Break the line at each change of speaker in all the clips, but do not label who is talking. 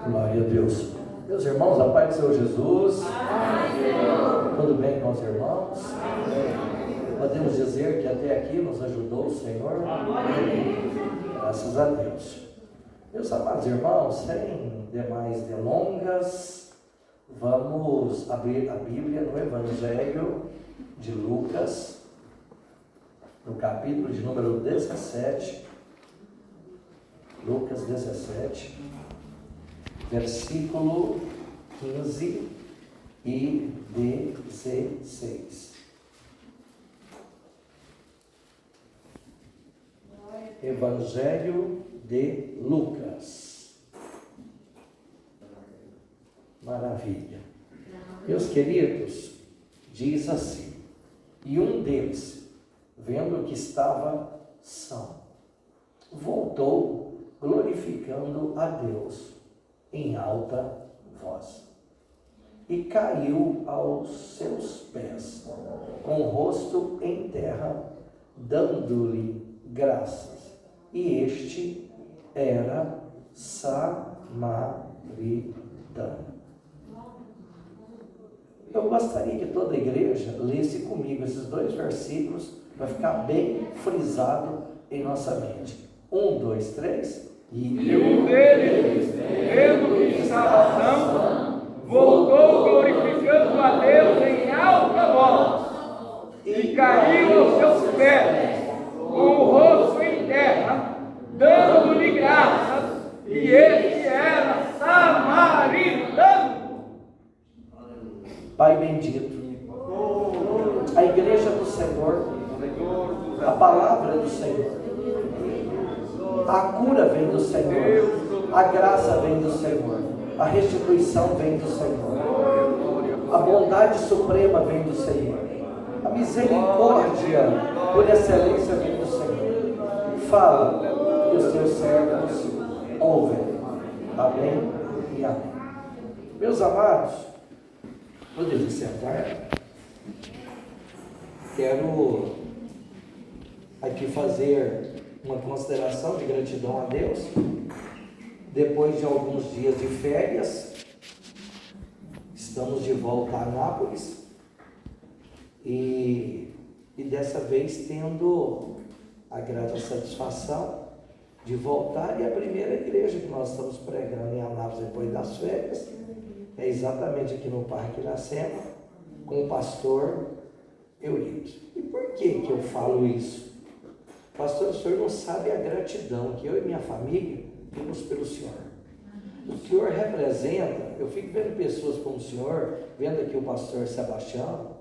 Glória a Deus. Meus irmãos, a paz do Senhor Jesus.
Amém.
Tudo bem com os irmãos? Amém. Podemos dizer que até aqui nos ajudou o Senhor? Amém. Graças a Deus. Meus amados irmãos, sem demais delongas, vamos abrir a Bíblia no Evangelho de Lucas, no capítulo de número 17. Lucas 17, versículo 15 e 16. Evangelho de Lucas. Maravilha. Meus queridos, diz assim: e um deles, vendo que estava são, voltou glorificando a Deus em alta voz, e caiu aos seus pés, com o rosto em terra, dando-lhe graças. E este era samaritano. Eu gostaria que toda a igreja lesse comigo esses dois versículos, para ficar bem frisado em nossa mente. 1, 2, 3.
E um deles, vendo que estava são, voltou glorificando a Deus em alta voz, e caiu aos seus pés, com o rosto em terra, dando-lhe graças, e este era samaritano.
Pai bendito, a igreja do Senhor, a palavra do Senhor, a cura vem do Senhor, a graça vem do Senhor, a restituição vem do Senhor, a bondade suprema vem do Senhor, a misericórdia por excelência vem do Senhor. Fala, e os teus servos ouvem. Amém e amém. Meus amados, podemos sentar. Quero aqui fazer uma consideração de gratidão a Deus. Depois de alguns dias de férias, estamos de volta a Anápolis e dessa vez tendo a grata satisfação de voltar. E a primeira igreja que nós estamos pregando em Anápolis depois das férias é exatamente aqui no Parque Iracema, com o pastor Eurico. E por que eu falo isso? Pastor, o senhor não sabe a gratidão que eu e minha família temos pelo senhor. O senhor representa, eu fico vendo pessoas como o senhor, vendo aqui o pastor Sebastião,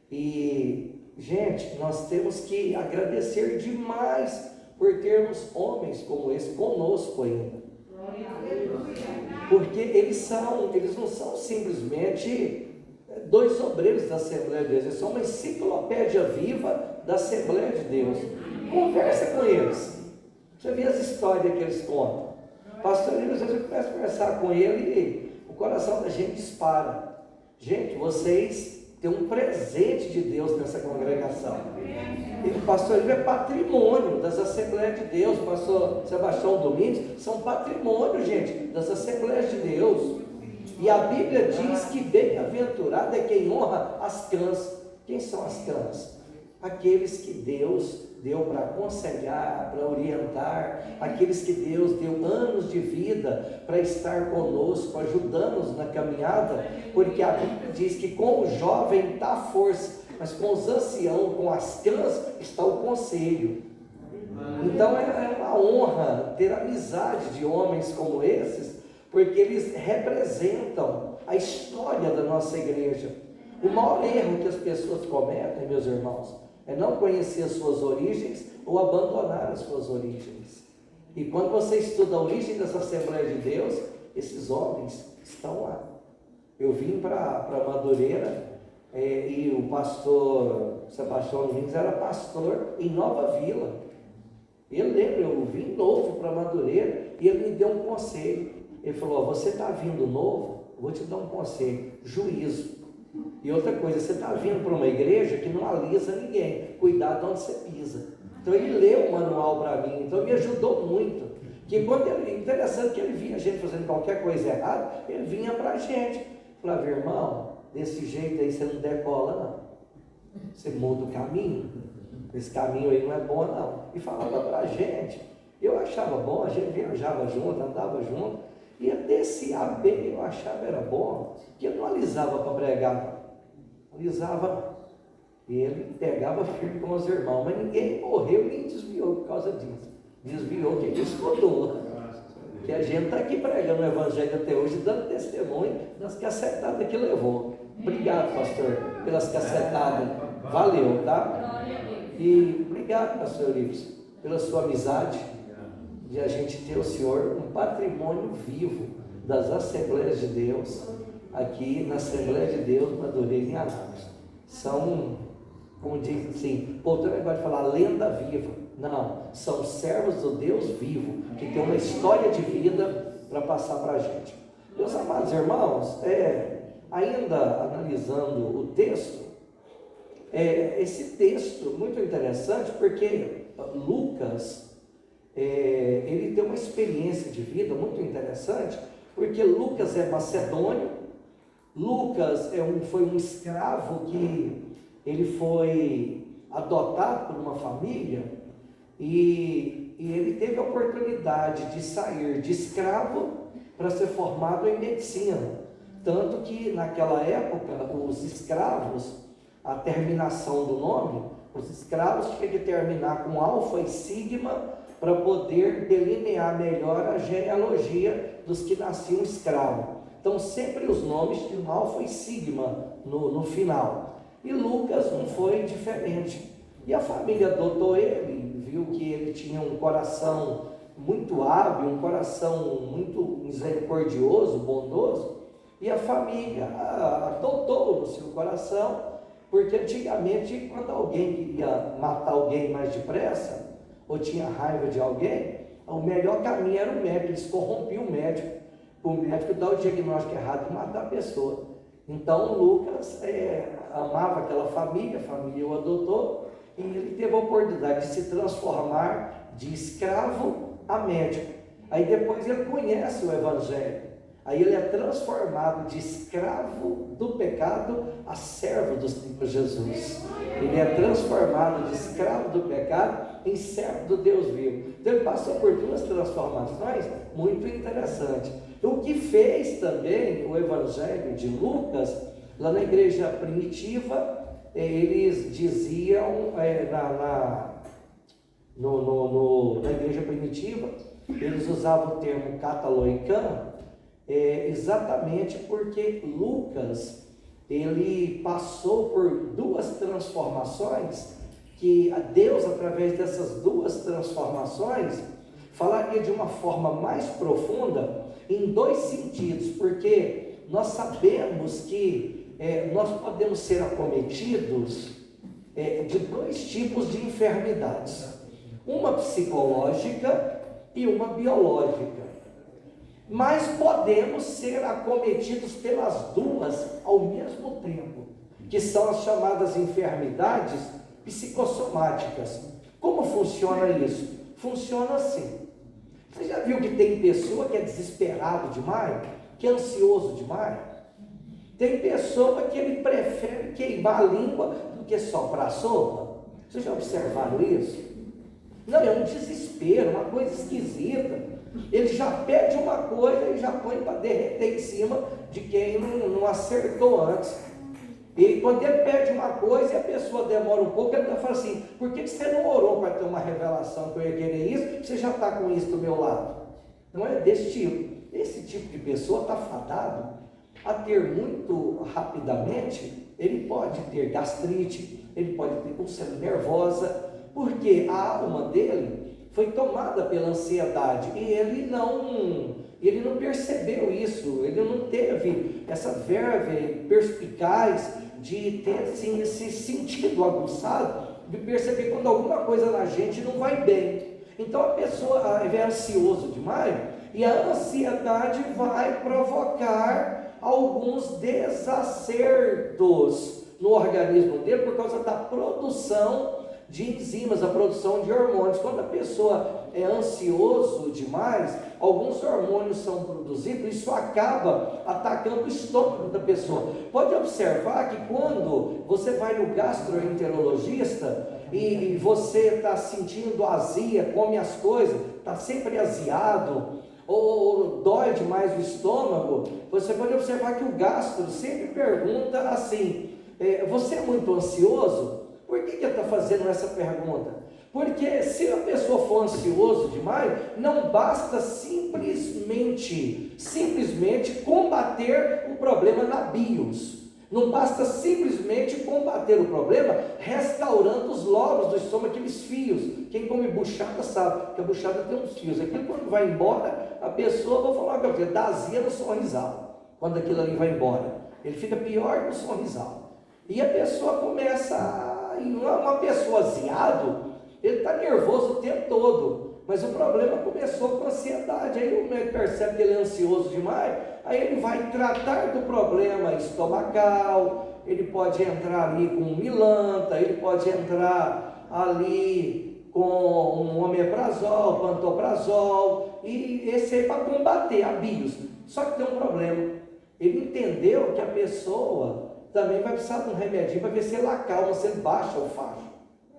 e, gente, nós temos que agradecer demais por termos homens como esse conosco ainda. Porque eles não são simplesmente dois obreiros da Assembleia de Deus, eles são uma enciclopédia viva da Assembleia de Deus. Conversa com eles, você vê as histórias que eles contam. Pastor, às vezes eu começo a conversar com ele e o coração da gente dispara. Gente, vocês têm um presente de Deus nessa congregação. E o pastor ele é patrimônio das Assembleias de Deus. O pastor Sebastião Domingos são patrimônio, gente, das Assembleias de Deus. E a Bíblia diz que bem-aventurado é quem honra as cãs. Quem são as cãs? Aqueles que Deus deu para aconselhar, para orientar, aqueles que Deus deu anos de vida para estar conosco, ajudando-nos na caminhada, porque a Bíblia diz que com o jovem está a força, mas com os anciãos, com as cãs, está o conselho. Então é uma honra ter amizade de homens como esses, porque eles representam a história da nossa igreja. O maior erro que as pessoas cometem, meus irmãos, é não conhecer as suas origens ou abandonar as suas origens. E quando você estuda a origem dessa Assembleia de Deus, esses homens estão lá. Eu vim para Madureira e o pastor Sebastião Domingos era pastor em Nova Vila. Eu lembro, eu vim novo para Madureira e ele me deu um conselho. Ele falou: você está vindo novo, vou te dar um conselho, juízo. E outra coisa, você está vindo para uma igreja que não alisa ninguém, cuidado onde você pisa. Então ele leu o manual para mim, então me ajudou muito. Que quando ele, interessante que ele via a gente fazendo qualquer coisa errada, ele vinha para a gente. Falava, irmão, desse jeito aí você não decola não. Você muda o caminho. Esse caminho aí não é bom não. E falava para a gente. Eu achava bom, a gente viajava junto, andava junto. E desse AB eu achava era bom, que ele não alisava para pregar. Alisava. E ele pegava firme com os irmãos. Mas ninguém morreu nem desviou por causa disso. Desviou que ele escutou. Que a gente está aqui pregando o Evangelho até hoje, dando testemunho das cacetadas que levou. Obrigado, pastor, pelas cacetadas. Valeu, tá? E obrigado, pastor Eurípides, pela sua amizade, de a gente ter o senhor um patrimônio vivo das Assembleias de Deus, aqui na Assembleia de Deus, Madureira em Anápolis. São, como diz assim, o outro negócio de falar lenda viva. Não, são servos do Deus vivo, que tem uma história de vida para passar para a gente. Meus amados irmãos, ainda analisando o texto, esse texto muito interessante, porque Lucas, ele tem uma experiência de vida muito interessante, porque Lucas é macedônio. Lucas foi um escravo que ele foi adotado por uma família. E ele teve a oportunidade de sair de escravo para ser formado em medicina. Tanto que naquela época, os escravos, a terminação do nome, os escravos tinham que terminar com alfa e sigma para poder delinear melhor a genealogia dos que nasciam escravos. Então sempre os nomes tinham alfa e sigma no final. E Lucas não foi diferente. E a família adotou ele, viu que ele tinha um coração muito hábil, um coração muito misericordioso, bondoso, e a família adotou no seu coração, porque antigamente, quando alguém queria matar alguém mais depressa, ou tinha raiva de alguém, o melhor caminho era o médico. Eles corrompiam o médico dá o diagnóstico errado e matar a pessoa. Então Lucas amava aquela família, a família o adotou, e ele teve a oportunidade de se transformar de escravo a médico. Aí depois ele conhece o Evangelho. Aí ele é transformado de escravo do pecado a servo do Senhor Jesus. Ele é transformado de escravo do pecado em servo do Deus vivo. Então ele passou por duas transformações muito interessantes. O que fez também o Evangelho de Lucas, lá na igreja primitiva, eles diziam, na igreja primitiva, eles usavam o termo cataloicã, exatamente porque Lucas, ele passou por duas transformações, que a Deus, através dessas duas transformações, falaria de uma forma mais profunda, em dois sentidos, porque nós sabemos que nós podemos ser acometidos de dois tipos de enfermidades, uma psicológica e uma biológica, mas podemos ser acometidos pelas duas ao mesmo tempo, que são as chamadas enfermidades psicossomáticas. Como funciona isso? Funciona assim. Você já viu que tem pessoa que é desesperado demais, que é ansioso demais? Tem pessoa que ele prefere queimar a língua do que soprar a sopa. Vocês já observaram isso? Não, é um desespero, uma coisa esquisita. Ele já pede uma coisa e já põe para derreter em cima de quem não acertou antes. E quando ele pede uma coisa e a pessoa demora um pouco, ele fala assim: por que você não orou para ter uma revelação que eu ia querer isso? Você já está com isso do meu lado. Não é desse tipo. Esse tipo de pessoa está fadado a ter muito rapidamente. Ele pode ter gastrite, ele pode ter úlcera nervosa, porque a alma dele foi tomada pela ansiedade e ele não percebeu isso, ele não teve essa verve perspicaz de ter assim, esse sentido aguçado de perceber quando alguma coisa na gente não vai bem. Então a pessoa é ansioso demais e a ansiedade vai provocar alguns desacertos no organismo dele por causa da produção de enzimas, a produção de hormônios. Quando a pessoa é ansioso demais, alguns hormônios são produzidos, isso acaba atacando o estômago da pessoa. Pode observar que quando você vai no gastroenterologista e você está sentindo azia, come as coisas, está sempre aziado, ou dói demais o estômago, você pode observar que o gastro sempre pergunta assim: você é muito ansioso? Por que ele está fazendo essa pergunta? Porque se a pessoa for ansioso demais, não basta simplesmente combater o problema na BIOS. Não basta simplesmente combater o problema restaurando os lobos do estômago, aqueles fios. Quem come buchada sabe que a buchada tem uns fios. Aquilo quando vai embora, a pessoa, vou falar para você, dá azia no sorrisal. Quando aquilo ali vai embora, ele fica pior que o sorrisal. E a pessoa começa, uma pessoa aziado, ele está nervoso o tempo todo, mas o problema começou com ansiedade. Aí o médico percebe que ele é ansioso demais, aí ele vai tratar do problema estomacal, ele pode entrar ali com milanta, ele pode entrar ali com um omeprazol, pantoprazol, e esse aí para combater a BIOS. Só que tem um problema, ele entendeu que a pessoa também vai precisar de um remedinho para ver se ele acalma, se ele baixa o facho.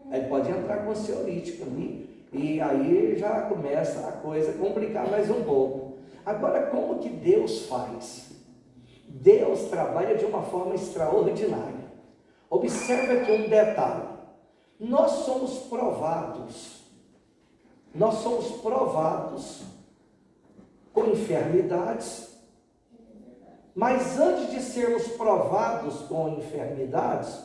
Aí pode entrar com ansiolítico ali, e aí já começa a coisa a complicar mais um pouco. Agora, como que Deus faz? Deus trabalha de uma forma extraordinária. Observe aqui um detalhe: nós somos provados com enfermidades, mas antes de sermos provados com enfermidades,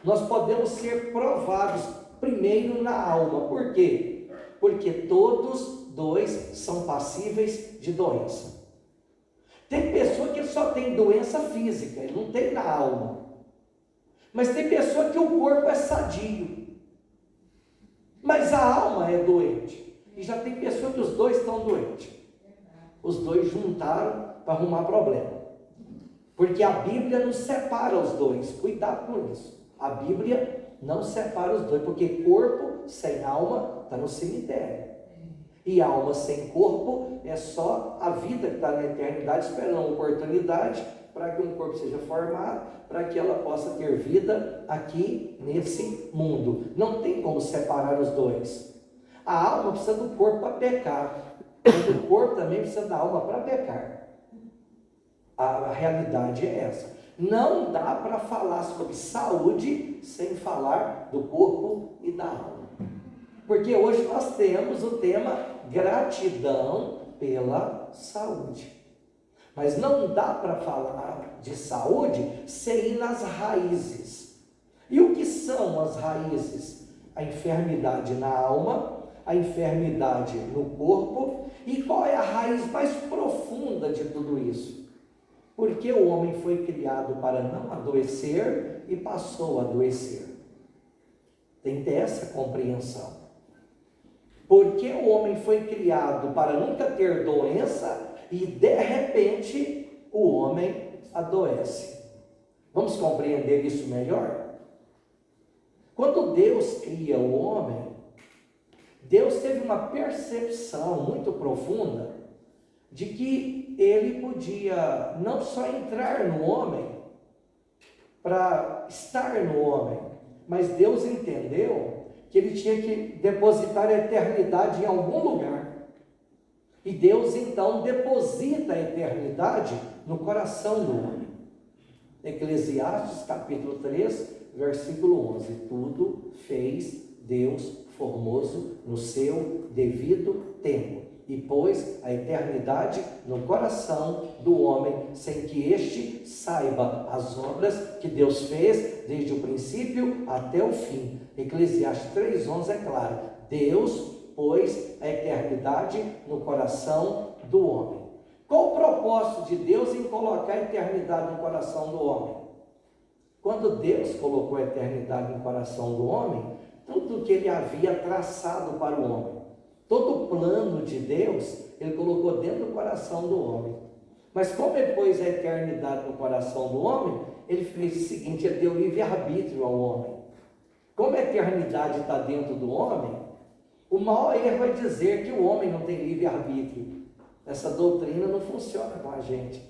nós podemos ser provados primeiro na alma. Por quê? Porque todos dois são passíveis de doença. Tem pessoa que só tem doença física, ele não tem na alma. Mas tem pessoa que o corpo é sadio, mas a alma é doente. E já tem pessoa que os dois estão doentes. Os dois juntaram para arrumar problema. Porque a Bíblia não separa os dois. Cuidado com isso. A Bíblia não separa os dois, porque corpo sem alma está no cemitério. E alma sem corpo é só a vida que está na eternidade, esperando uma oportunidade para que um corpo seja formado, para que ela possa ter vida aqui nesse mundo. Não tem como separar os dois. A alma precisa do corpo para pecar, mas o corpo também precisa da alma para pecar. A realidade é essa. Não dá para falar sobre saúde sem falar do corpo e da alma. Porque hoje nós temos o tema gratidão pela saúde. Mas não dá para falar de saúde sem ir nas raízes. E o que são as raízes? A enfermidade na alma, a enfermidade no corpo. E qual é a raiz mais profunda de tudo isso? Porque o homem foi criado para não adoecer e passou a adoecer. Tem que ter essa compreensão. Porque o homem foi criado para nunca ter doença e de repente o homem adoece. Vamos compreender isso melhor? Quando Deus cria o homem, Deus teve uma percepção muito profunda de que ele podia não só entrar no homem, para estar no homem, mas Deus entendeu que ele tinha que depositar a eternidade em algum lugar. E Deus então deposita a eternidade no coração do homem. Eclesiastes capítulo 3, versículo 11. Tudo fez Deus formoso no seu devido tempo, e pôs a eternidade no coração do homem, sem que este saiba as obras que Deus fez desde o princípio até o fim. Eclesiastes 3,11 é claro: Deus pôs a eternidade no coração do homem. Qual o propósito de Deus em colocar a eternidade no coração do homem? Quando Deus colocou a eternidade no coração do homem, tudo que ele havia traçado para o homem, todo o plano de Deus, ele colocou dentro do coração do homem. Mas como ele pôs a eternidade no coração do homem, ele fez o seguinte: ele deu livre-arbítrio ao homem. Como a eternidade está dentro do homem, O maior erro é dizer que o homem não tem livre-arbítrio. Essa doutrina não funciona com a gente.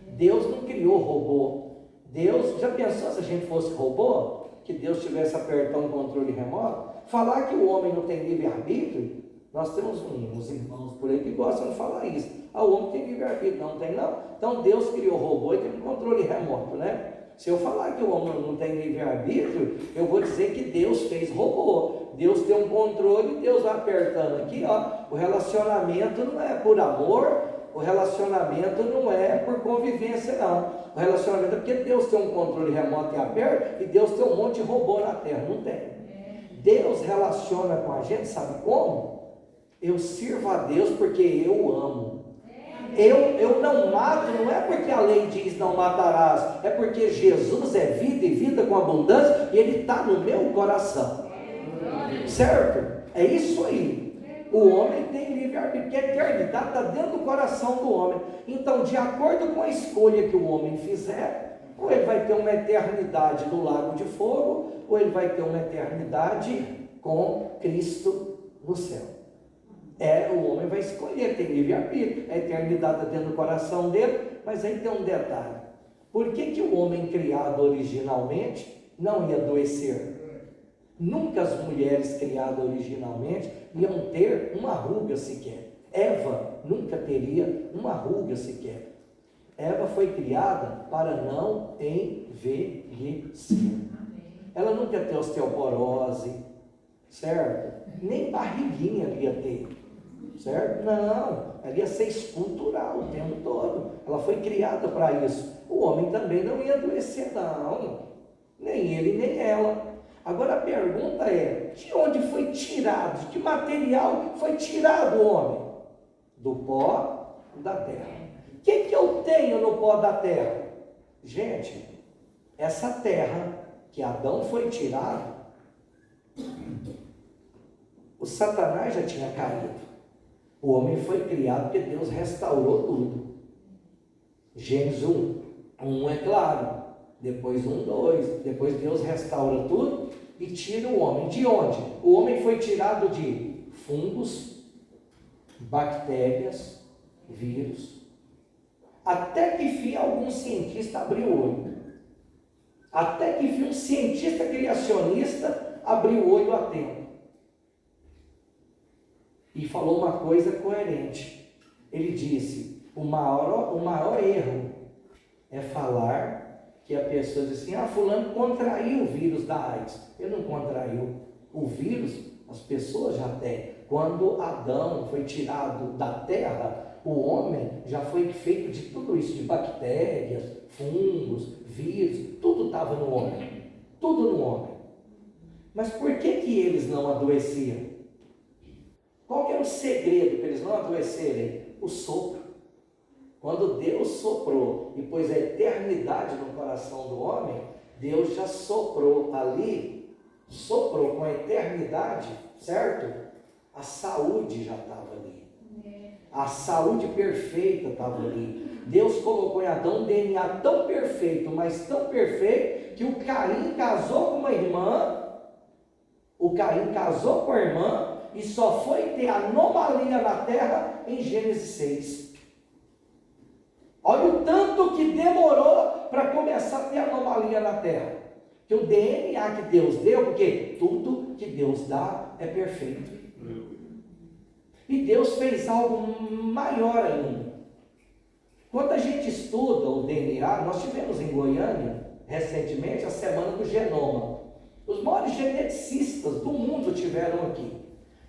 Deus não criou robô. Deus, já pensou se a gente fosse robô? Que Deus estivesse apertando o controle remoto? Falar que o homem não tem livre-arbítrio, nós temos uns irmãos por aí que gostam de falar isso. Ah, o homem tem livre-arbítrio. Não tem não. Então Deus criou robô e tem um controle remoto, né? Se eu falar que o homem não tem livre-arbítrio, eu vou dizer que Deus fez robô. Deus tem um controle, Deus vai apertando aqui, ó. O relacionamento não é por amor, o relacionamento não é por convivência, não. O relacionamento é porque Deus tem um controle remoto e aberto, e Deus tem um monte de robô na terra. Não tem. Deus relaciona com a gente, sabe como? Eu sirvo a Deus porque eu amo. Eu não mato, não é porque a lei diz não matarás, é porque Jesus é vida e vida com abundância, e Ele está no meu coração. Certo? É isso aí. O homem tem livre-arbítrio, porque a eternidade está dentro do coração do homem. Então, de acordo com a escolha que o homem fizer, ou ele vai ter uma eternidade no lago de fogo, ou ele vai ter uma eternidade com Cristo no céu. O homem vai escolher, tem livre-arbítrio. A eternidade está dentro do coração dele, mas aí tem um detalhe. Por que o homem criado originalmente não ia adoecer? Nunca as mulheres criadas originalmente iam ter uma ruga sequer. Eva nunca teria uma ruga sequer. Eva foi criada para não envelhecer. Ela nunca ia ter osteoporose, certo? Nem barriguinha ela ia ter, certo? Não, ela ia ser escultural o tempo todo. Ela foi criada para isso. O homem também não ia adoecer, não. Nem ele, nem ela. Agora a pergunta é, de onde foi tirado, de que material foi tirado o homem? Do pó da terra. O que eu tenho no pó da terra? Gente, essa terra que Adão foi tirado, o Satanás já tinha caído. O homem foi criado porque Deus restaurou tudo. Gênesis 1 é claro. Depois 2, depois Deus restaura tudo e tira o homem. De onde? O homem foi tirado de fungos, bactérias, vírus. Até que enfim algum cientista abriu o olho. Até que enfim um cientista criacionista abriu o olho a tempo. E falou uma coisa coerente. Ele disse, o maior erro é falar que a pessoa diz assim, fulano contraiu o vírus da AIDS. Ele não contraiu. O vírus, as pessoas já têm. Quando Adão foi tirado da terra, o homem já foi feito de tudo isso, de bactérias, fungos, vírus, tudo estava no homem. Tudo no homem. Mas por que eles não adoeciam? Qual que era o segredo para eles não adoecerem? O sopro. Quando Deus soprou e pôs a eternidade no coração do homem, Deus já soprou ali, soprou com a eternidade, certo? A saúde já estava ali. A saúde perfeita estava ali. Deus colocou em Adão um DNA tão perfeito, mas tão perfeito, que o Caim casou com uma irmã, e só foi ter anomalia na terra em Gênesis 6. Olha o tanto que demorou para começar a ter anomalia na terra. Que o DNA que Deus deu, porque tudo que Deus dá é perfeito. E Deus fez algo maior ainda. Quando a gente estuda o DNA, nós tivemos em Goiânia, recentemente, a Semana do Genoma. Os maiores geneticistas do mundo tiveram aqui.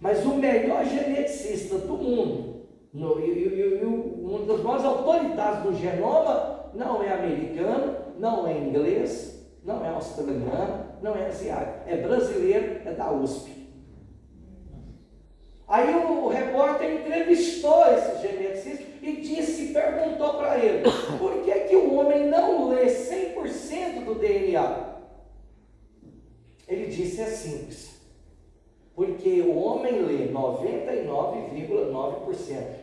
Mas o melhor geneticista do mundo, uma das maiores autoridades do genoma, não é americano, não é inglês, não é australiano, não é asiático, é brasileiro, é da USP. Aí o repórter entrevistou esse geneticista e perguntou para ele, por que o homem não lê 100% do DNA? Ele disse, é simples. Porque o homem lê 99,9%. O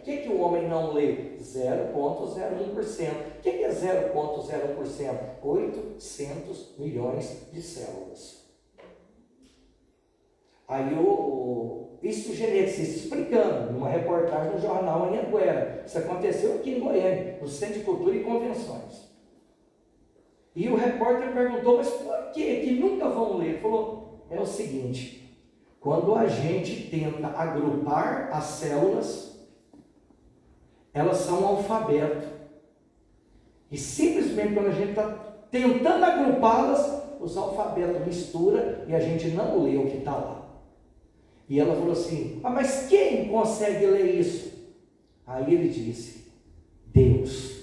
que o homem não lê? 0,01%. O que é 0,01%? 800 milhões de células. Aí o isso o geneticista explicando, numa reportagem no jornal Anhanguera. Isso aconteceu aqui em Goiânia, no Centro de Cultura e Convenções. E o repórter perguntou, mas por que nunca vão ler? Ele falou, é o seguinte, quando a gente tenta agrupar as células, elas são um alfabeto. E simplesmente quando a gente está tentando agrupá-las, os alfabetos misturam e a gente não lê o que está lá. E ela falou assim, mas quem consegue ler isso? Aí ele disse, Deus,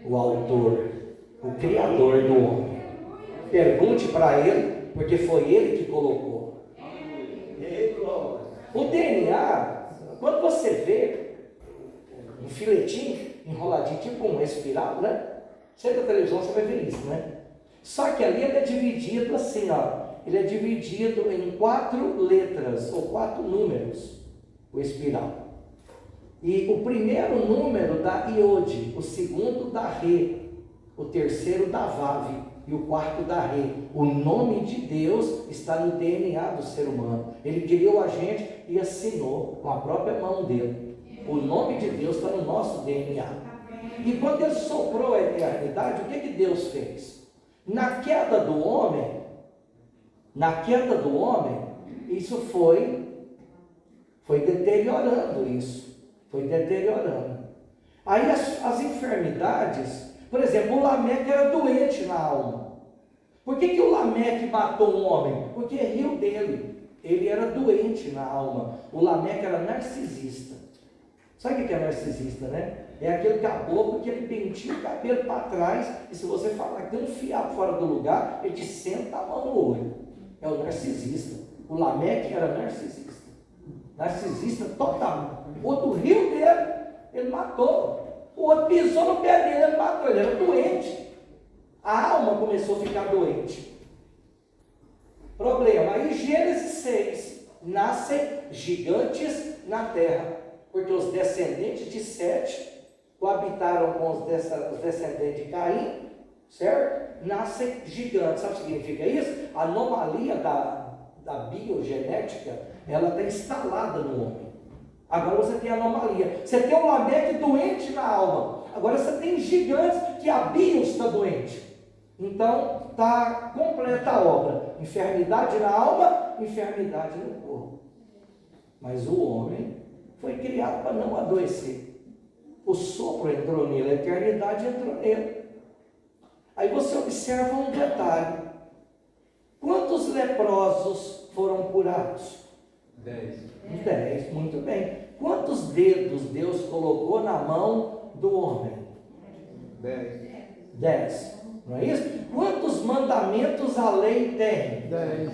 o autor, o criador do homem. Pergunte para ele, porque foi ele que colocou. O DNA, quando você vê um filetinho enroladinho, tipo uma espiral, né? Você da televisão, você vai ver isso, né? Só que ali ele é dividido assim, ó. Ele é dividido em 4 letras, ou 4 números, o espiral. E o primeiro número dá iode, o segundo dá re, o terceiro dá vav, e o quarto dá re. O nome de Deus está no DNA do ser humano. Ele criou a gente e assinou com a própria mão dele. O nome de Deus está no nosso DNA. E quando ele soprou a eternidade, o que Deus fez? Na queda do homem, isso foi deteriorando isso. Foi deteriorando. Aí as enfermidades, por exemplo, o Lameque era doente na alma. Por que o Lameque matou um homem? Porque riu dele. Ele era doente na alma. O Lameque era narcisista. Sabe o que é narcisista, né? É aquele caboclo que ele pentia o cabelo para trás e se você falar que tem um fiapo fora do lugar, ele te senta a mão no olho. É o narcisista. O Lameque era narcisista. Narcisista total. O outro riu dele, ele matou. O outro pisou no pé dele, ele matou. Ele era doente. A alma começou a ficar doente. Problema. Aí Gênesis 6. Nascem gigantes na terra. Porque os descendentes de Sete coabitaram com os descendentes de Caim, certo? Nascem gigantes. Sabe o que significa isso? A anomalia da biogenética, ela está instalada no homem. Agora você tem anomalia. Você tem um Lameque doente na alma. Agora você tem gigantes que a bios está doente. Então, está completa a obra. Enfermidade na alma, enfermidade no corpo. Mas o homem foi criado para não adoecer. O sopro entrou nele, a eternidade entrou nele. Aí você observa um detalhe. Quantos leprosos foram curados? 10, muito bem. Quantos dedos Deus colocou na mão do homem? 10. Não é isso? Quantos mandamentos a lei tem?
10.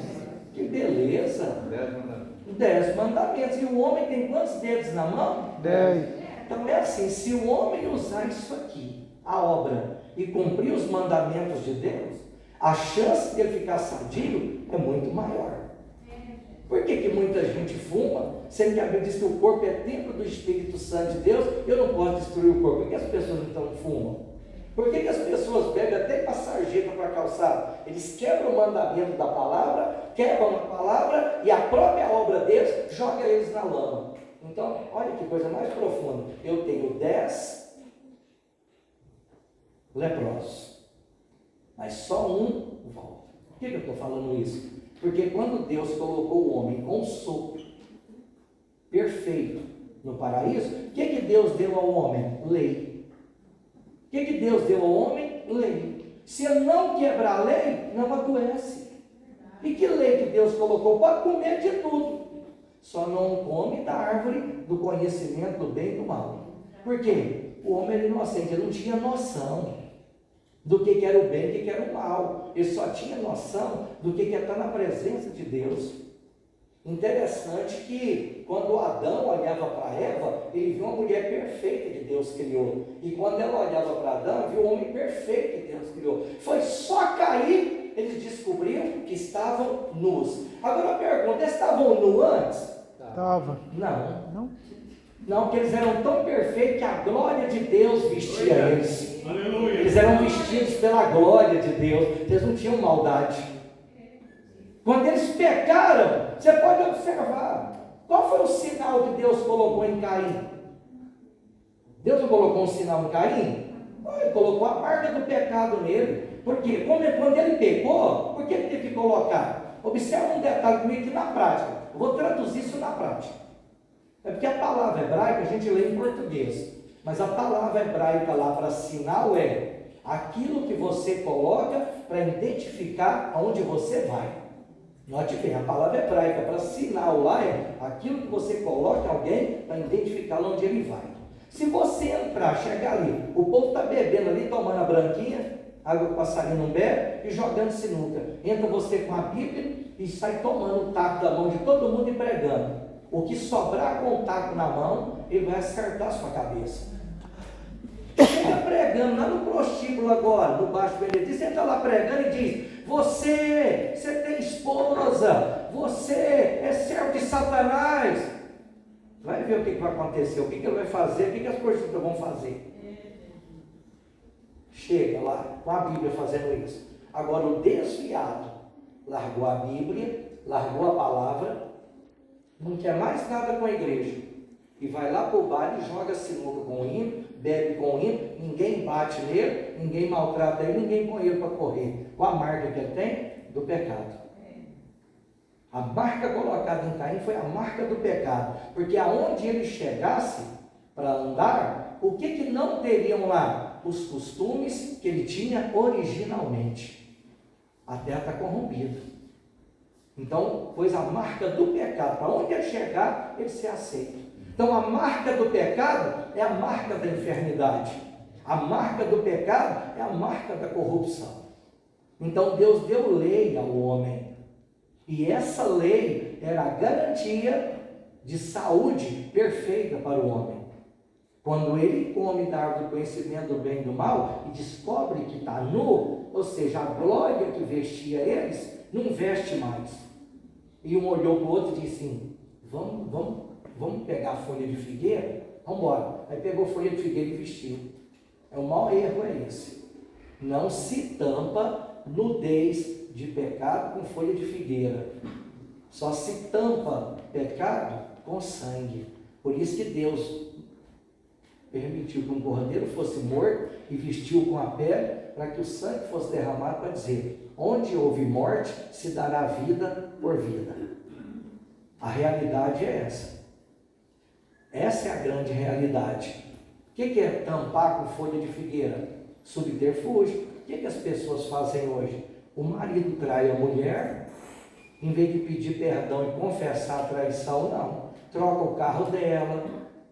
Que beleza! 10 mandamentos. E o homem tem quantos dedos na mão?
10.
Então é assim, se o homem usar isso aqui, a obra, e cumprir os mandamentos de Deus, a chance de ele ficar sadio é muito maior. Por que muita gente fuma, sendo que a Bíblia diz que o corpo é templo do Espírito Santo de Deus, eu não posso destruir o corpo? Por que as pessoas então fumam? Por que as pessoas bebem até com a sarjeta para calçar? Eles quebram o mandamento da palavra, quebram a palavra e a própria obra deles joga eles na lama. Então, olha que coisa mais profunda. Eu tenho 10 leprosos, mas só um volta. Por que eu estou falando isso? Porque quando Deus colocou o homem com um sopro perfeito no paraíso, o que Deus deu ao homem? Lei. O que Deus deu ao homem? Lei. Se ele não quebrar a lei, não adoece. E que lei que Deus colocou? Pode comer de tudo. Só não come da árvore do conhecimento do bem e do mal. Por quê? O homem era inocente, ele não tinha noção do que era o bem e o que era o mal. Ele só tinha noção do que é estar na presença de Deus. Interessante que quando Adão olhava para Eva, ele viu uma mulher perfeita que Deus criou. E quando ela olhava para Adão, viu o homem perfeito que Deus criou. Foi só cair, eles descobriram que estavam nus. Agora eu pergunto, eles estavam nus antes?
Estava.
Não, porque eles eram tão perfeitos que a glória de Deus vestia eles.
Aleluia.
Eles eram vestidos pela glória de Deus. Eles não tinham maldade. Quando eles pecaram, você pode observar, Qual foi o sinal que Deus colocou em Caim? Deus não colocou um sinal em Caim? Ele colocou a marca do pecado nele. Porque quando ele pecou, por que ele teve que colocar? Observa um detalhe comigo aqui na prática. Eu vou traduzir isso na prática. É porque a palavra hebraica a gente lê em português. Mas a palavra hebraica lá para sinal é aquilo que você coloca para identificar aonde você vai. Note bem, a palavra hebraica para sinal lá é aquilo que você coloca em alguém para identificar onde ele vai. Se você entrar, chegar ali, o povo está bebendo ali, tomando a branquinha, água que o passarinho não bebe, e jogando sinuca. Entra você com a Bíblia e sai tomando o taco da mão de todo mundo e pregando. O que sobrar com o taco na mão, ele vai acertar a sua cabeça. Chega pregando lá no prostíbulo agora, no Baixo Benedito, você está lá pregando e diz: você tem esposa, você é servo de Satanás. Vai ver o que vai acontecer, o que ele vai fazer, o que as prostitutas vão fazer. Chega lá, com a Bíblia fazendo isso. Agora o desviado largou a Bíblia, largou a palavra, não quer mais nada com a igreja, e vai lá para o bar e joga sinuca com o ímpio, bebe com o ímpio, ninguém bate nele, ninguém maltrata ele, ninguém põe ele para correr. Qual a marca que ele tem? Do pecado. A marca colocada em Caim foi a marca do pecado, porque aonde ele chegasse para andar, o que não teriam lá? Os costumes que ele tinha originalmente. A terra está corrompida. Então, pois a marca do pecado, para onde ele chegar, ele se aceita. Então, a marca do pecado é a marca da enfermidade. A marca do pecado é a marca da corrupção. Então, Deus deu lei ao homem. E essa lei era a garantia de saúde perfeita para o homem. Quando ele come da árvore do conhecimento do bem e do mal e descobre que está nu, ou seja, a glória que vestia eles, não veste mais. E um olhou para o outro e disse assim: vamos pegar a folha de figueira? Vamos embora. Aí pegou a folha de figueira e vestiu. O maior erro é esse. Não se tampa nudez de pecado com folha de figueira. Só se tampa pecado com sangue. Por isso que Deus permitiu que um cordeiro fosse morto e vestiu com a pele, para que o sangue fosse derramado, para dizer: onde houve morte, se dará vida por vida. A realidade é essa. Essa é a grande realidade. O que é tampar com folha de figueira? Subterfúgio. O que as pessoas fazem hoje? O marido trai a mulher, em vez de pedir perdão e confessar a traição, não. Troca o carro dela,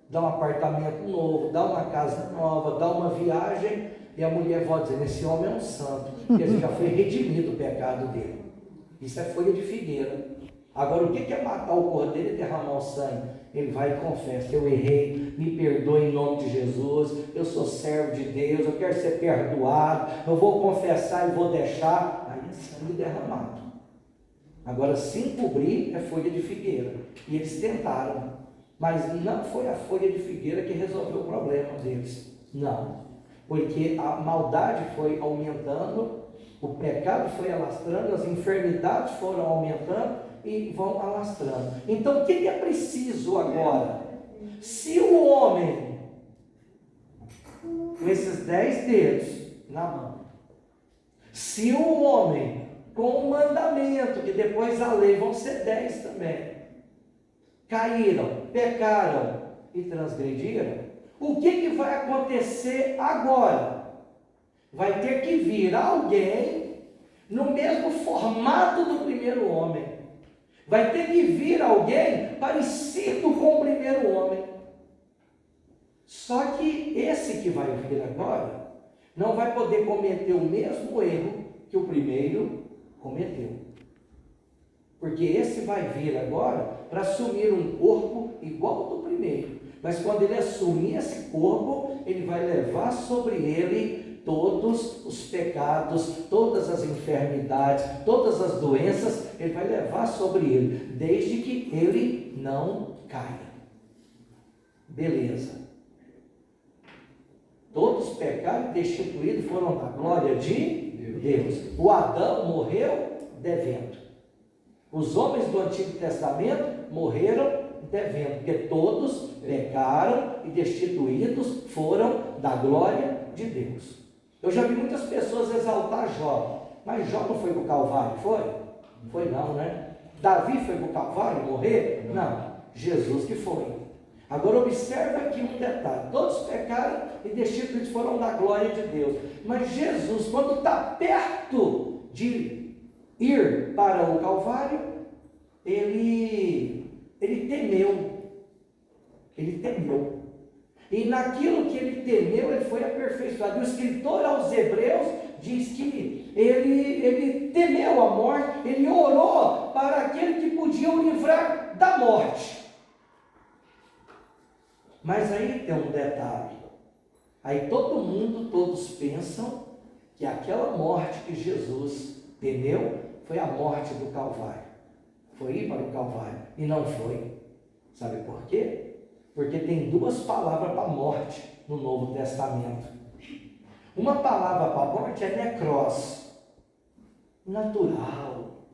dá um apartamento novo, dá uma casa nova, dá uma viagem, e a mulher vai dizer: esse homem é um santo, porque ele já foi redimido o pecado dele. Isso é folha de figueira. Agora, o que é matar o cordeiro e derramar o sangue? Ele vai e confessa: eu errei, me perdoe em nome de Jesus, eu sou servo de Deus, eu quero ser perdoado, eu vou confessar e vou deixar. Aí é sangue derramado. Agora, se encobrir é folha de figueira. E eles tentaram, mas não foi a folha de figueira que resolveu o problema deles. Não, porque a maldade foi aumentando, o pecado foi alastrando, as enfermidades foram aumentando e vão alastrando. Então, o que é preciso agora? Se o homem, com esses 10 dedos na mão, se o homem, com o mandamento, que depois a lei vão ser 10 também, caíram, pecaram e transgrediram, o que vai acontecer agora? Vai ter que vir alguém no mesmo formato do primeiro homem. Vai ter que vir alguém parecido com o primeiro homem. Só que esse que vai vir agora não vai poder cometer o mesmo erro que o primeiro cometeu. Porque esse vai vir agora para assumir um corpo igual ao do primeiro. Mas quando ele assumir esse corpo, ele vai levar sobre ele todos os pecados, todas as enfermidades, todas as doenças, ele vai levar sobre ele, desde que ele não caia. Beleza. Todos pecaram e destituídos foram da glória de Deus. O Adão morreu devendo. Os homens do Antigo Testamento morreram devendo, porque todos pecaram e destituídos foram da glória de Deus. Eu já vi muitas pessoas exaltar Jó, mas Jó não foi para o Calvário, foi? Foi não, né? Davi foi para o Calvário morrer? Não, Jesus que foi. Agora observa aqui um detalhe, todos pecaram e destituídos foram da glória de Deus, mas Jesus, quando está perto de ir para o Calvário, ele temeu, e naquilo que ele temeu, ele foi aperfeiçoado. O escritor aos Hebreus diz que ele temeu a morte, ele orou para aquele que podia o livrar da morte. Mas aí tem um detalhe, aí todos pensam que aquela morte que Jesus temeu foi a morte do Calvário, foi ir para o Calvário, e não foi. Sabe por quê? Porque tem duas palavras para morte no Novo Testamento. Uma palavra para morte é necros, natural,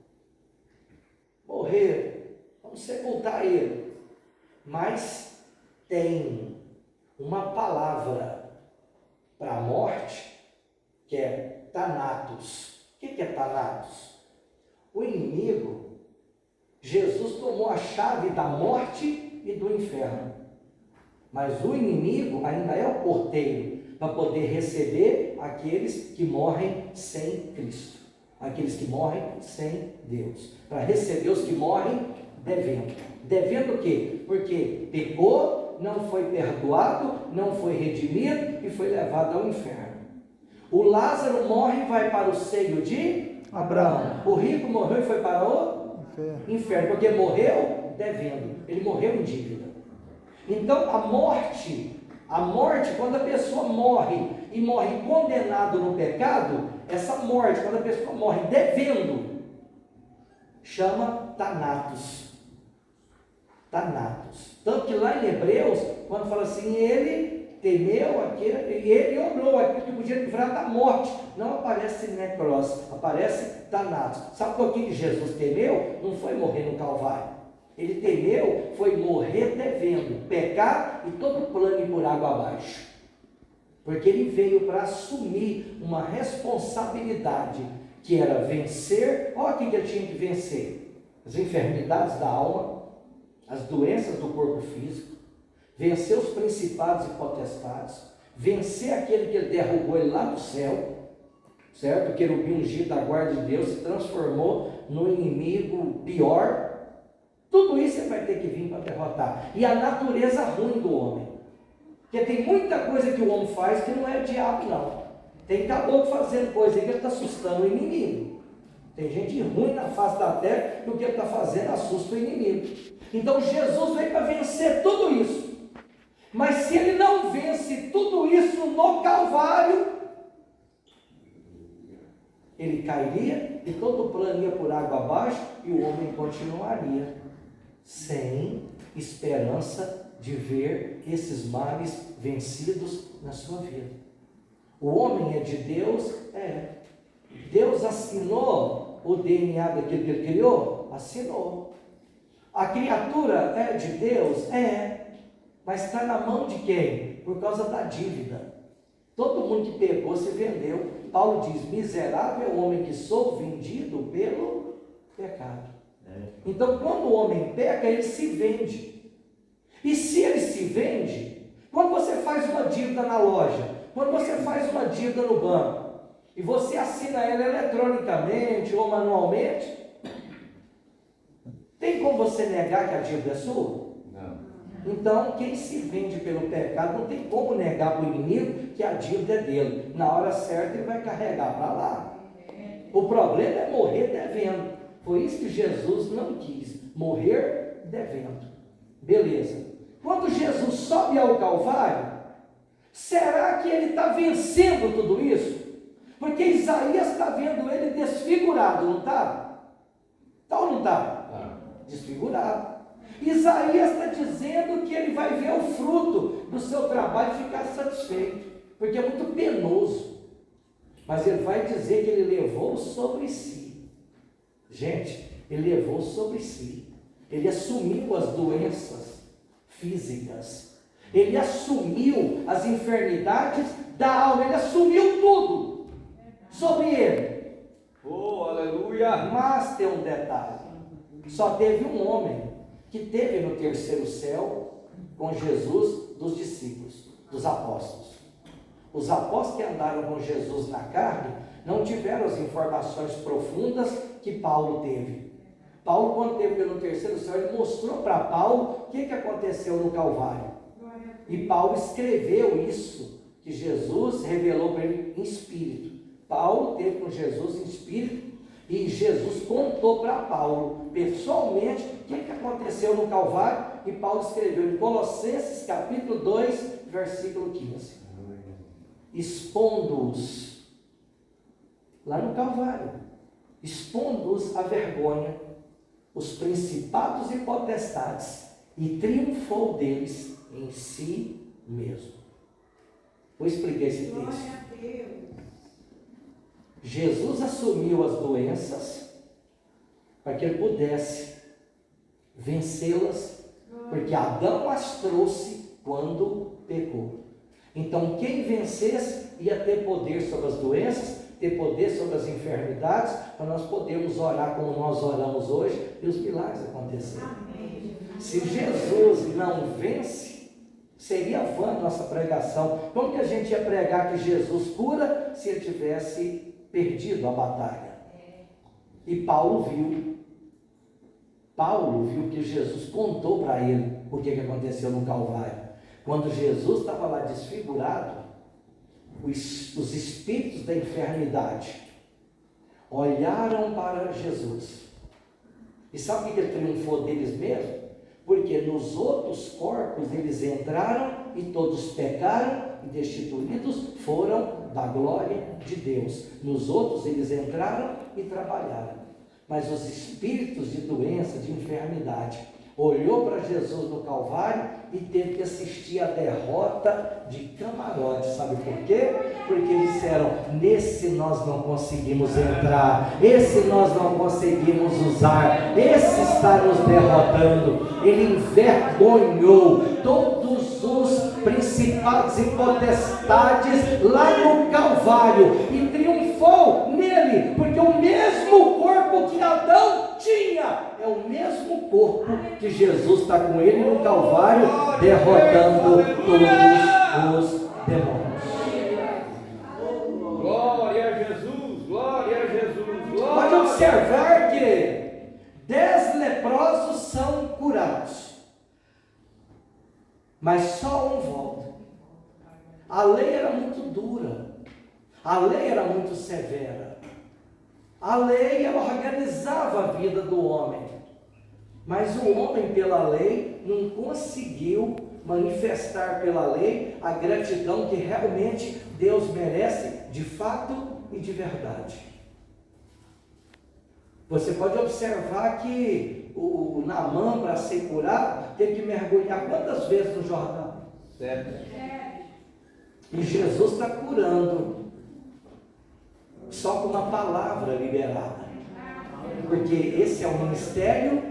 morrer, vamos sepultar ele. Mas tem uma palavra para a morte que é thanatos. O que é thanatos? O inimigo, Jesus tomou a chave da morte e do inferno, mas o inimigo ainda é o porteiro para poder receber aqueles que morrem sem Cristo, aqueles que morrem sem Deus, para receber os que morrem devendo. Devendo o quê? Porque pecou, não foi perdoado, não foi redimido e foi levado ao inferno. O Lázaro morre e vai para o seio de Abraão. O rico morreu e foi para o inferno, porque morreu devendo, ele morreu em dívida. Então a morte, quando a pessoa morre e morre condenado no pecado, essa morte, quando a pessoa morre devendo, chama thanatos. Tanto que lá em Hebreus, quando fala assim, ele temeu aquele, e ele orou aquilo que podia livrar da morte, não aparece necros, aparece thanatos. Sabe por que Jesus temeu? Não foi morrer no Calvário. Ele temeu, foi morrer devendo, pecar e todo plano ir por água abaixo. Porque ele veio para assumir uma responsabilidade, que era vencer. Olha o que ele tinha que vencer: as enfermidades da alma, as doenças do corpo físico, vencer os principados e potestades, vencer aquele que ele derrubou ele lá do céu, certo? O querubim ungido da guarda de Deus se transformou no inimigo pior. Tudo isso ele vai ter que vir para derrotar. E a natureza ruim do homem, porque tem muita coisa que o homem faz que não é o diabo não, tem caboclo fazendo coisa que ele está assustando o inimigo. Tem gente ruim na face da terra, e o que ele está fazendo assusta o inimigo. Então Jesus veio para vencer tudo isso. Mas se ele não vence tudo isso no Calvário, ele cairia e todo o plano ia por água abaixo e o homem continuaria sem esperança de ver esses males vencidos na sua vida. O homem é de Deus? É. Deus assinou o DNA daquele que ele criou? Assinou. A criatura é de Deus? É. Mas está na mão de quem? Por causa da dívida. Todo mundo que pegou se vendeu. Paulo diz: miserável é o homem que sou, vendido pelo pecado. Então quando o homem peca, ele se vende. E se ele se vende, quando você faz uma dívida na loja, quando você faz uma dívida no banco, e você assina ela eletronicamente ou manualmente, tem como você negar que a dívida é sua? Então, quem se vende pelo pecado não tem como negar para o inimigo que a dívida é dele. Na hora certa ele vai carregar para lá. O problema é morrer devendo. Foi isso que Jesus não quis, morrer devendo. Beleza. Quando Jesus sobe ao Calvário, será que ele está vencendo tudo isso? Porque Isaías está vendo ele desfigurado, não está? Está ou não está? Desfigurado. Isaías está dizendo que ele vai ver o fruto do seu trabalho e ficar satisfeito, porque é muito penoso. Mas ele vai dizer que ele levou sobre si. Gente, ele levou sobre si. Ele assumiu as doenças físicas, ele assumiu as enfermidades da alma, ele assumiu tudo sobre ele.
Oh, aleluia!
Mas tem um detalhe: só teve um homem que teve no terceiro céu com Jesus dos discípulos, dos apóstolos. Os apóstolos que andaram com Jesus na carne não tiveram as informações profundas que Paulo teve. Paulo, quando teve no terceiro céu, ele mostrou para Paulo o que aconteceu no Calvário. E Paulo escreveu isso, que Jesus revelou para ele em espírito. Paulo teve com Jesus em espírito, e Jesus contou para Paulo, pessoalmente, o que aconteceu no Calvário, e Paulo escreveu em Colossenses capítulo 2, versículo 15. Expondo-os, lá no Calvário, expondo-os à vergonha, os principados e potestades, e triunfou deles em si mesmo. Vou explicar esse texto. Jesus assumiu as doenças para que ele pudesse vencê-las, porque Adão as trouxe quando pecou. Então quem vencesse ia ter poder sobre as doenças, ter poder sobre as enfermidades, para nós podermos orar como nós oramos hoje e os milagres acontecerem. Se Jesus não vence, seria vã nossa pregação. Como que a gente ia pregar que Jesus cura se ele tivesse perdido a batalha? E Paulo viu que Jesus contou para ele o que aconteceu no Calvário. Quando Jesus estava lá desfigurado, os espíritos da enfermidade olharam para Jesus. E sabe o que ele triunfou deles mesmo? Porque nos outros corpos eles entraram e todos pecaram e destituídos foram da glória de Deus. Nos outros eles entraram e trabalharam. Mas os espíritos de doença, de enfermidade, olhou para Jesus no Calvário e teve que assistir a derrota de camarote. Sabe por quê? Porque disseram: nesse nós não conseguimos entrar, esse nós não conseguimos usar, esse está nos derrotando. Ele envergonhou todos os principados e potestades lá no Calvário e triunfou nele, porque o mesmo corpo que Adão tinha é o mesmo corpo que Jesus está com ele no Calvário, derrotando todos os demônios.
Glória a Jesus, glória a Jesus, glória.
Pode observar que 10 leprosos são curados, mas só um volta. A lei era muito dura, a lei era muito severa, a lei ela organizava a vida do homem, mas o homem pela lei não conseguiu manifestar pela lei a gratidão que realmente Deus merece de fato e de verdade. Você pode observar que o Naamã, para ser curado, teve que mergulhar quantas vezes no Jordão?
7.
E Jesus está curando só com uma palavra liberada, porque esse é o ministério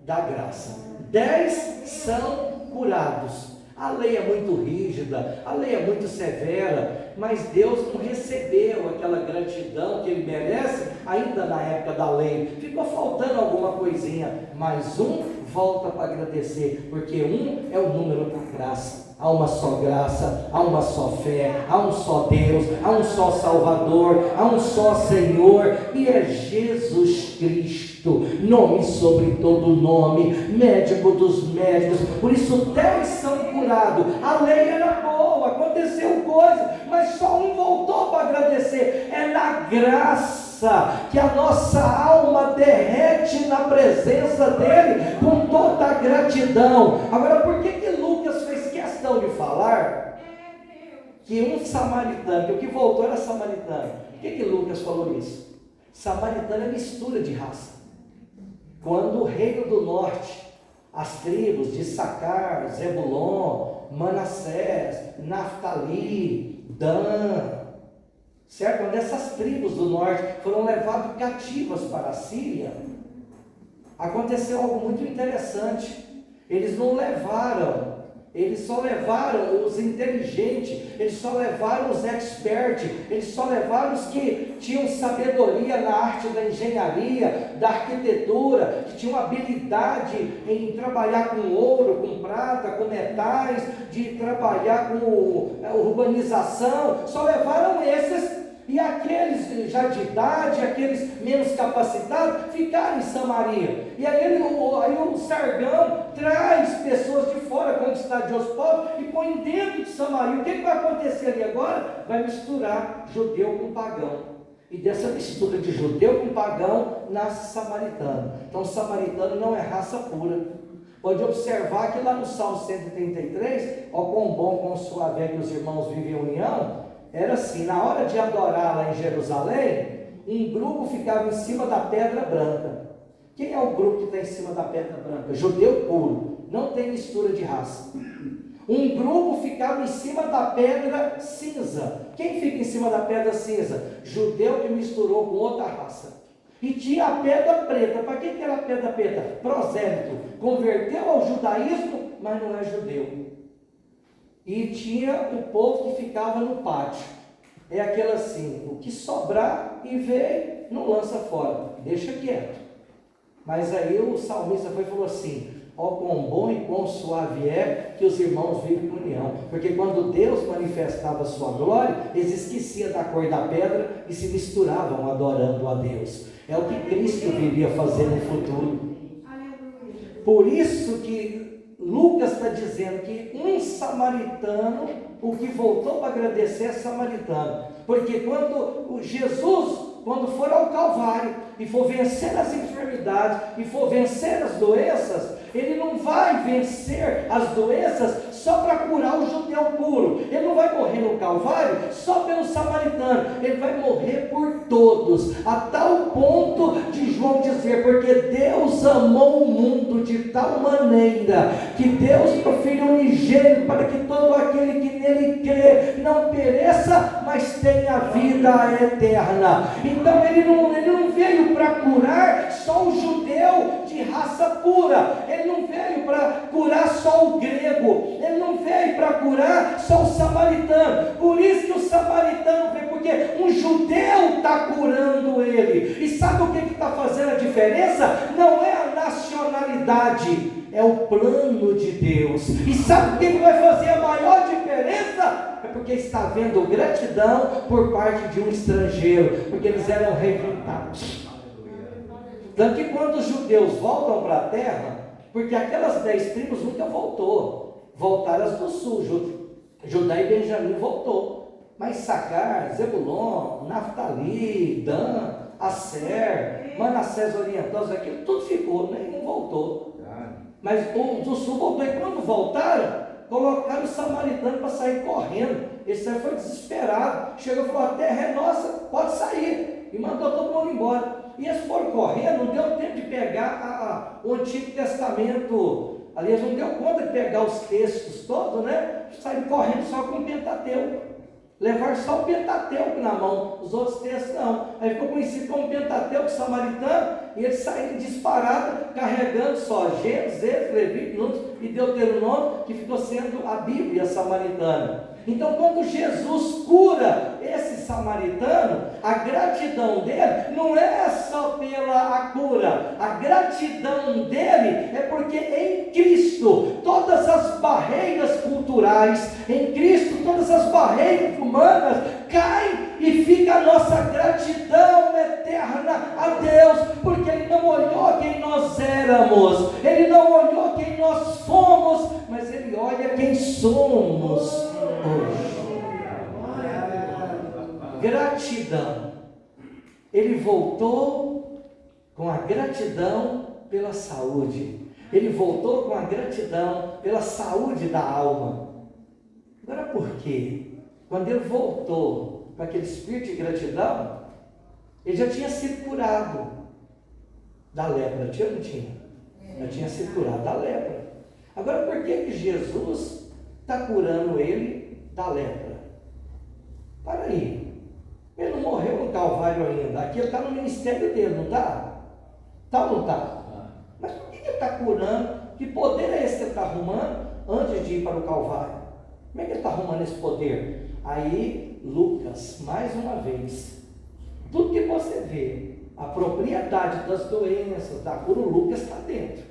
da graça. 10 são curados. A lei é muito rígida, a lei é muito severa, mas Deus não recebeu aquela gratidão que Ele merece ainda na época da lei. Ficou faltando alguma coisinha, mas um volta para agradecer, porque um é o número da graça. Há uma só graça, há uma só fé, há um só Deus, há um só Salvador, há um só Senhor, e é Jesus Cristo, nome sobre todo nome, médico dos médicos. Por isso 10 são curados. A lei era boa, aconteceu coisa, mas só um voltou para agradecer. É na graça que a nossa alma derrete na presença dele com toda a gratidão. Agora, por que Lucas fez questão de falar que um samaritano, que o que voltou era samaritano? Por que Lucas falou isso? Samaritano é mistura de raça. Quando o reino do norte, as tribos de Issacar, Zebulon, Manassés, Naftali, Dan, certo? Quando essas tribos do norte foram levadas cativas para a Síria, aconteceu algo muito interessante. Eles não levaram, eles só levaram os inteligentes, eles só levaram os experts, eles só levaram os que tinham sabedoria na arte da engenharia, da arquitetura, que tinham habilidade em trabalhar com ouro, com prata, com metais, de trabalhar com urbanização. Só levaram esses. E aqueles já de idade, aqueles menos capacitados, ficaram em Samaria. E aí o Sargão traz pessoas de fora, conquistadores de os povos, e põe dentro de Samaria. O que vai acontecer ali agora? Vai misturar judeu com pagão. E dessa mistura de judeu com pagão, nasce samaritano. Então, samaritano não é raça pura. Pode observar que lá no Salmo 133, ó quão bom, quão suave é que os irmãos vivem em união. Era assim, na hora de adorar lá em Jerusalém, um grupo ficava em cima da pedra branca. Quem é o grupo que está em cima da pedra branca? Judeu puro, não tem mistura de raça. Um grupo ficava em cima da pedra cinza. Quem fica em cima da pedra cinza? Judeu que misturou com outra raça. E tinha a pedra preta. Para que era a pedra preta? Prosélito. Converteu ao judaísmo, mas não é judeu. E tinha o povo que ficava no pátio. É aquela assim, o que sobrar e veio, não lança fora, deixa quieto. Mas aí o salmista foi e falou assim: ó quão bom e quão suave é que os irmãos vivem em união. Porque quando Deus manifestava a sua glória, eles esqueciam da cor da pedra e se misturavam adorando a Deus. É o que Cristo viria fazer no futuro. Por isso que Lucas está dizendo que um samaritano, o que voltou para agradecer é samaritano. Porque quando for ao Calvário e for vencer as enfermidades e for vencer as doenças, ele não vai vencer as doenças só para curar o judeu puro. Ele não vai morrer no Calvário só pelo samaritano. Ele vai morrer por todos, a tal ponto de João dizer: porque Deus amou o mundo de tal maneira que Deus deu o Filho unigênito, para que todo aquele que nele crê não pereça, mas tenha vida eterna. Então ele não veio para curar só o judeu de raça pura. Ele não veio para curar só o grego. Ele não veio para curar só o samaritano. Por isso que o samaritano veio, porque um judeu está curando ele. E sabe o que está fazendo a diferença? Não é a nacionalidade, é o plano de Deus. E sabe o que vai fazer a maior diferença? É porque está havendo gratidão por parte de um estrangeiro, porque eles eram rejeitados. Tanto que quando os judeus voltam para a terra, porque aquelas 10 tribos nunca voltaram as do sul, Judá e Benjamim voltou, mas Sacar, Zebulon, Naftali, Dan, Asser, Manassés orientais, aquilo tudo ficou, nenhum voltou. Mas o do sul voltou, e quando voltaram, colocaram o samaritano para sair correndo. Esse aí foi desesperado, chegou e falou: a terra é nossa, pode sair, e mandou todo mundo embora. E eles foram correndo, não deu tempo de pegar o Antigo Testamento, aliás, não deu conta de pegar os textos todos, né? Saíram correndo só com o Pentateuco, levar só o Pentateuco na mão, os outros textos não. Aí ficou conhecido como Pentateuco samaritano, e eles saíram disparados, carregando só Gênesis, Levítico, Números e Deuteronômio, que ficou sendo a Bíblia samaritana. Então, quando Jesus cura esse samaritano, a gratidão dele não é só pela cura, a gratidão dele é porque em Cristo todas as barreiras culturais, em Cristo todas as barreiras humanas caem, e fica a nossa gratidão eterna a Deus, porque Ele não olhou quem nós éramos, Ele não olhou quem nós fomos, mas Ele olha quem somos hoje. Gratidão. Ele voltou com a gratidão pela saúde. Ele voltou com a gratidão pela saúde da alma. Agora por quê? Quando ele voltou com aquele espírito de gratidão, ele já tinha sido curado da lepra, tinha ou não tinha? Já tinha sido curado da lepra. Agora por que Jesus está curando ele da lepra? Para aí, ele não morreu no Calvário ainda, aqui ele está no ministério dele, não está? Está ou não está? está curando? Que poder é esse que ele está arrumando antes de ir para o Calvário? Como é que ele está arrumando esse poder? Aí, Lucas, mais uma vez, tudo que você vê, a propriedade das doenças, da cura, o Lucas está dentro.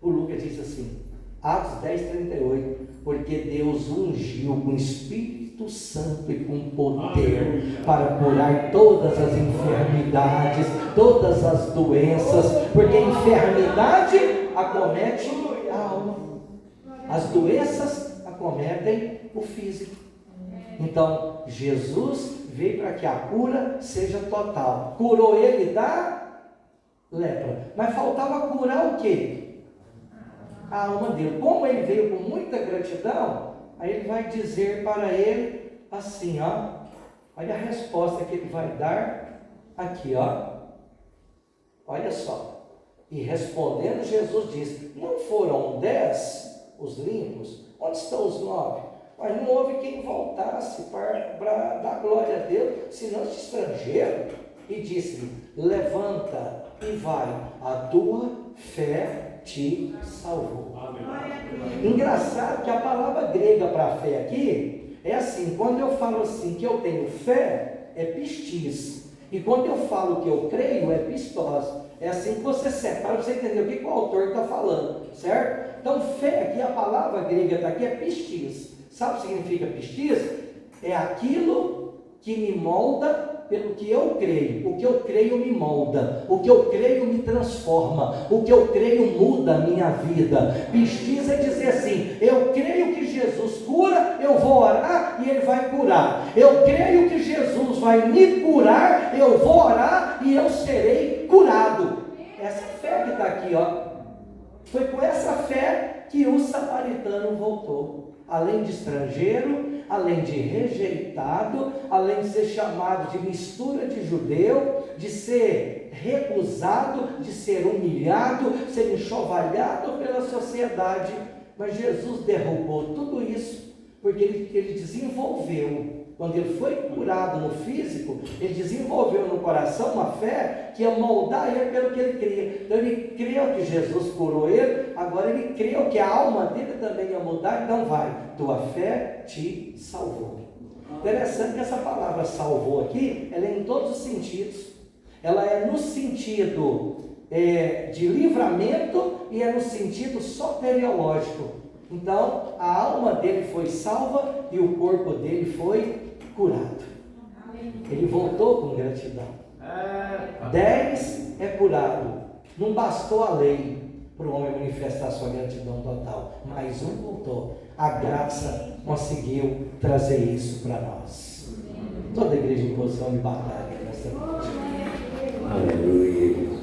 O Lucas diz assim, Atos 10:38, porque Deus ungiu com o Espírito Santo e com poder para curar todas as enfermidades, todas as doenças, porque a enfermidade acomete a alma, as doenças acometem o físico. Então, Jesus veio para que a cura seja total. Curou ele da lepra, mas faltava curar o quê? A alma dele. Como ele veio com muita gratidão, aí ele vai dizer para ele assim, ó, olha a resposta que ele vai dar aqui, ó, olha só. E respondendo, Jesus disse, não foram 10 os limpos? Onde estão os 9? Mas não houve quem voltasse para dar glória a Deus, senão esse estrangeiro. E disse-lhe, levanta e vai, a tua fé te salvou. Engraçado que a palavra grega para fé aqui é assim, quando eu falo assim que eu tenho fé, é pistis, e quando eu falo que eu creio, é pistos. É assim que você separa, para você entender o que o autor está falando, certo? Então fé aqui, a palavra grega está aqui, é pistis. Sabe o que significa pistis? É aquilo que me molda pelo que eu creio. O que eu creio me molda, o que eu creio me transforma, o que eu creio muda a minha vida. Pistis é dizer assim, eu creio que Jesus cura, eu vou orar e ele vai curar. Eu creio que Jesus vai me curar, eu vou orar e eu serei curado. Essa fé que está aqui, ó. Foi com essa fé que o samaritano voltou. Além de estrangeiro, além de rejeitado, além de ser chamado de mistura de judeu, de ser recusado, de ser humilhado, ser enxovalhado pela sociedade. Mas Jesus derrubou tudo isso, porque ele desenvolveu. Quando ele foi curado no físico, ele desenvolveu no coração uma fé que ia moldar ele pelo que ele cria. Então ele creu que Jesus curou ele, agora ele creu que a alma dele também ia mudar, então vai, tua fé te salvou. Interessante que essa palavra salvou aqui, ela é em todos os sentidos. Ela é no sentido de livramento e é no sentido soteriológico. Então, a alma dele foi salva e o corpo dele foi curado. Ele voltou com gratidão. 10 é curado. Não bastou a lei para o homem manifestar sua gratidão total. Mais um voltou. A graça conseguiu trazer isso para nós. Toda a igreja em posição de batalha nessa noite.
Aleluia.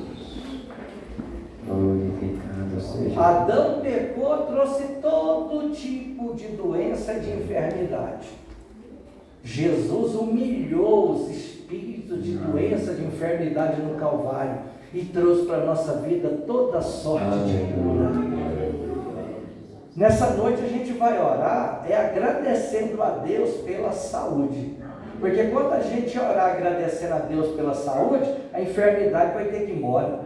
Glorificado seja.
Adão pecou, trouxe todo tipo de doença e de enfermidade. Jesus humilhou os espíritos de doença, de enfermidade no Calvário e trouxe para a nossa vida toda sorte de cura. Nessa noite a gente vai orar, agradecendo a Deus pela saúde. Porque quando a gente orar agradecendo a Deus pela saúde, a enfermidade vai ter que ir embora.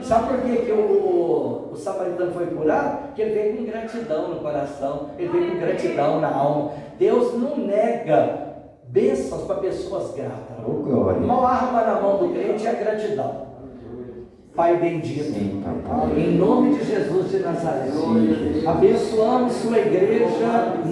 Sabe por que o samaritano foi curado? Porque ele veio com gratidão no coração, ele veio com gratidão na alma. Deus não nega bênçãos para pessoas gratas.
Oh, glória.
Uma arma na mão do crente é a gratidão. Pai bendito,
Sim, papai.
em nome de Jesus de Nazaré,
Sim, Jesus.
abençoamos sua igreja.